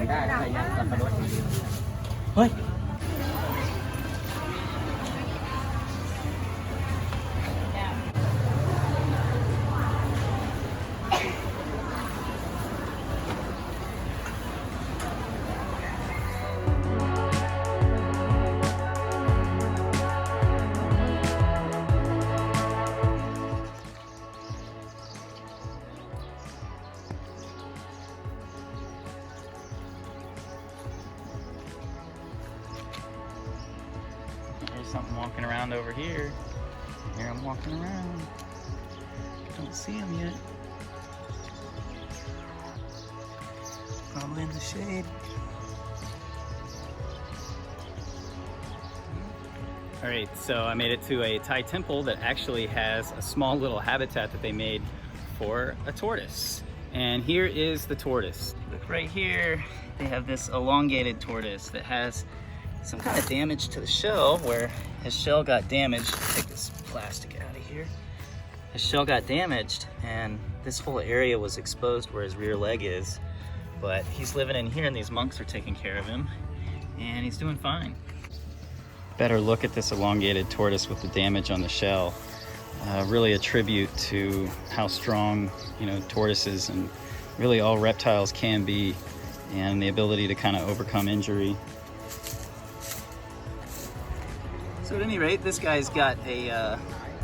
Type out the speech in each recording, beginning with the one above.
ได้ใส่สับปะรดเฮ้ย There's something walking around over here. Here I'm walking around. Don't see him yet. Probably in the shade. All right, so I made it to a Thai temple that actually has a small little habitat that they made for a tortoise. And here is the tortoise. Look right here, they have this elongated tortoise that has some kind of damage to the shell, where his shell got damaged. Take this plastic out of here. His shell got damaged and this whole area was exposed where his rear leg is. But he's living in here and these monks are taking care of him and he's doing fine. Better look at this elongated tortoise with the damage on the shell. Really a tribute to how strong, tortoises and really all reptiles can be, and the ability to kind of overcome injury. So at any rate, this guy's got a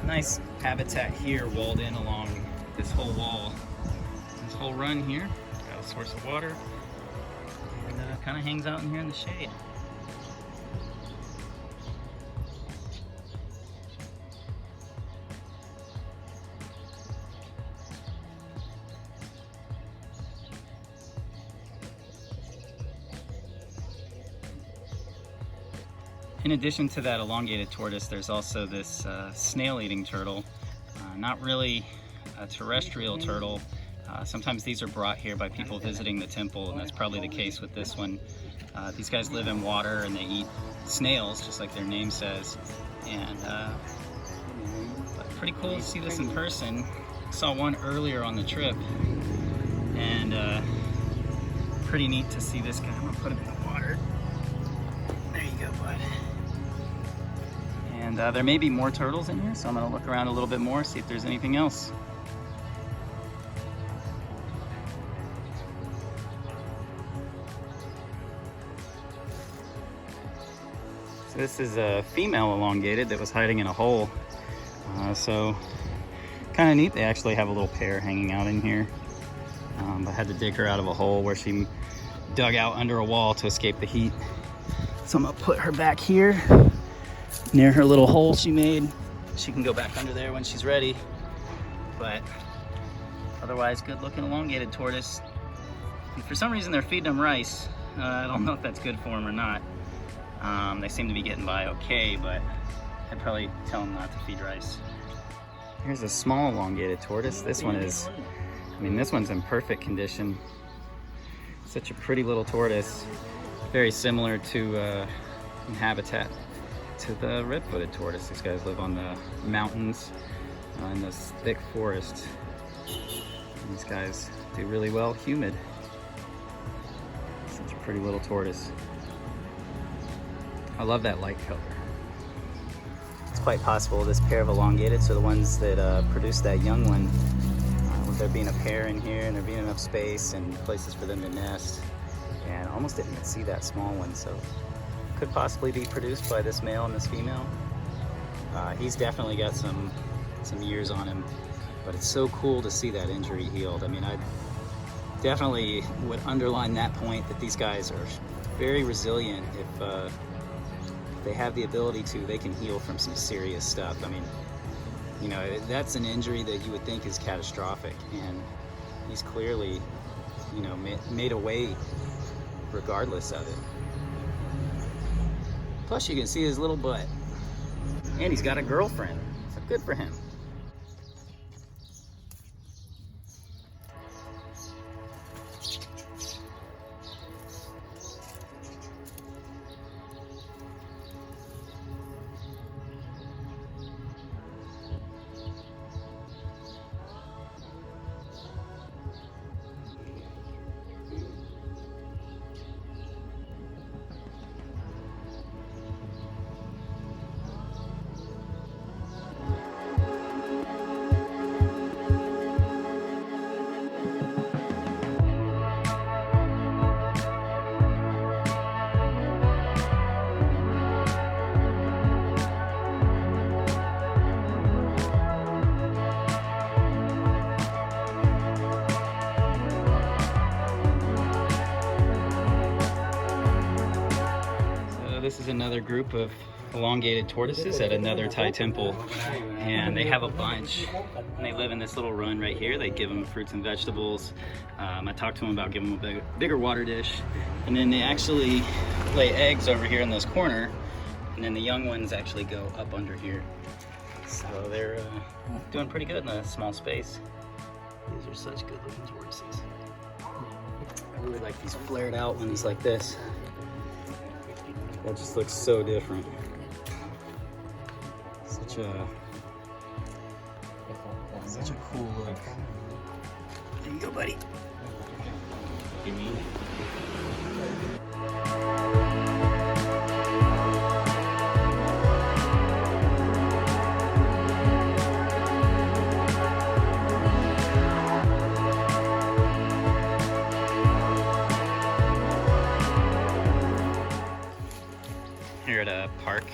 nice habitat here walled in along this whole wall. This whole run here, got a source of water, and kind of hangs out in here in the shade. In addition to that elongated tortoise, there's also this snail-eating turtle. Not really a terrestrial turtle. Sometimes these are brought here by people visiting the temple, and that's probably the case with this one. These guys live in water and they eat snails, just like their name says. And pretty cool to see this in person. Saw one earlier on the trip, and pretty neat to see this guy. I'm gonna put him in the water. There you go, bud. And there may be more turtles in here, so I'm going to look around a little bit more, see if there's anything else. So this is a female elongated that was hiding in a hole. So kind of neat, they actually have a little pair hanging out in here. I had to dig her out of a hole where she dug out under a wall to escape the heat. So I'm going to put her back here near her little hole she made. She can go back under there when she's ready. But otherwise, good looking elongated tortoise. And for some reason they're feeding them rice. I don't know if that's good for them or not. They seem to be getting by okay, but I'd probably tell them not to feed rice. Here's a small elongated tortoise. This one is, this one's in perfect condition. Such a pretty little tortoise. Very similar to in habitat to the red-footed tortoise. These guys live on the mountains in this thick forest. And these guys do really well humid. Such a pretty little tortoise. I love that light color. It's quite possible this pair of elongated, so the ones that produce that young one, with there being a pair in here and there being enough space and places for them to nest, and I almost didn't even see that small one, so could possibly be produced by this male and this female. He's definitely got some years on him, but it's so cool to see that injury healed. I definitely would underline that point, that these guys are very resilient. If they have the ability to, they can heal from some serious stuff. That's an injury that you would think is catastrophic, and he's clearly, made a way regardless of it. Plus you can see his little butt. And he's got a girlfriend, so good for him. this is another group of elongated tortoises at another Thai temple, and they have a bunch, and they live in this little run right here. They give them fruits and vegetables. I talked to them about giving them a bigger water dish, and then they actually lay eggs over here in this corner, and then the young ones actually go up under here. So they're doing pretty good in a small space. These are such good looking tortoises. I really like these flared out ones like this. That just looks so different. Such a cool look. There you go, buddy. Give me. Here at a park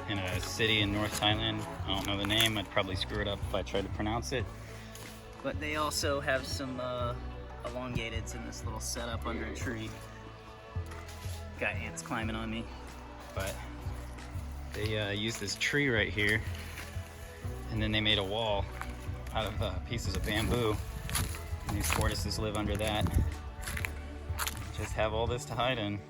in a city in North Thailand. I don't know the name. I'd probably screw it up if I tried to pronounce it. But they also have some elongateds in this little setup under a tree. Got ants climbing on me. But they use this tree right here, and then they made a wall out of pieces of bamboo. And these tortoises live under that. Just have all this to hide in.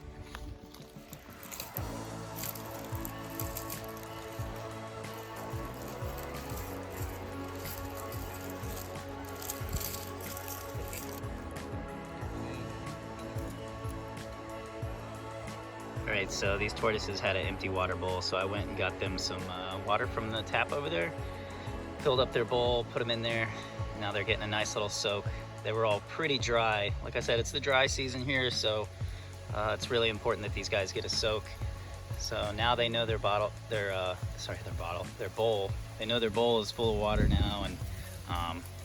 Alright, so these tortoises had an empty water bowl, so I went and got them some water from the tap over there, filled up their bowl, put them in there. Now they're getting a nice little soak. They were all pretty dry. Like I said, it's the dry season here, so it's really important that these guys get a soak. So now they know their bowl. They know their bowl is full of water now, and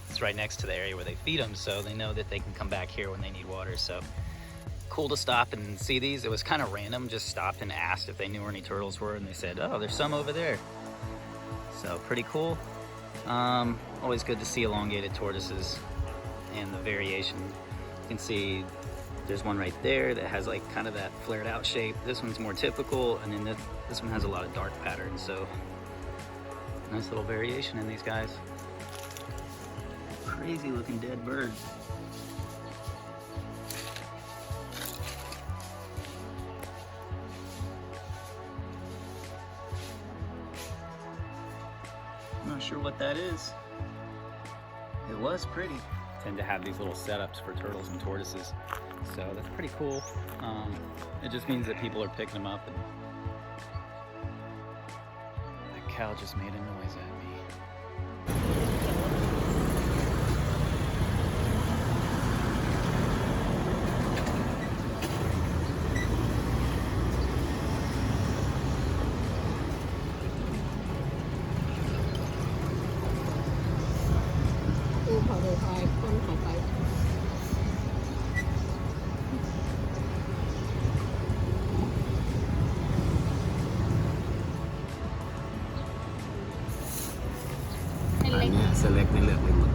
it's right next to the area where they feed them, so they know that they can come back here when they need water. So cool to stop and see these. It was kind of random, just stopped and asked if they knew where any turtles were, and they said, oh, there's some over there. So pretty cool. Always good to see elongated tortoises and the variation. You can see there's one right there that has like kind of that flared out shape. This one's more typical, and then this one has a lot of dark patterns. So nice little variation in these guys. Crazy looking dead bird. Not sure what that is. It was pretty. Tend to have these little setups for turtles and tortoises, so that's pretty cool. It just means that people are picking them up. And that cow just made a noise at me. Select ในเลือกไปหมด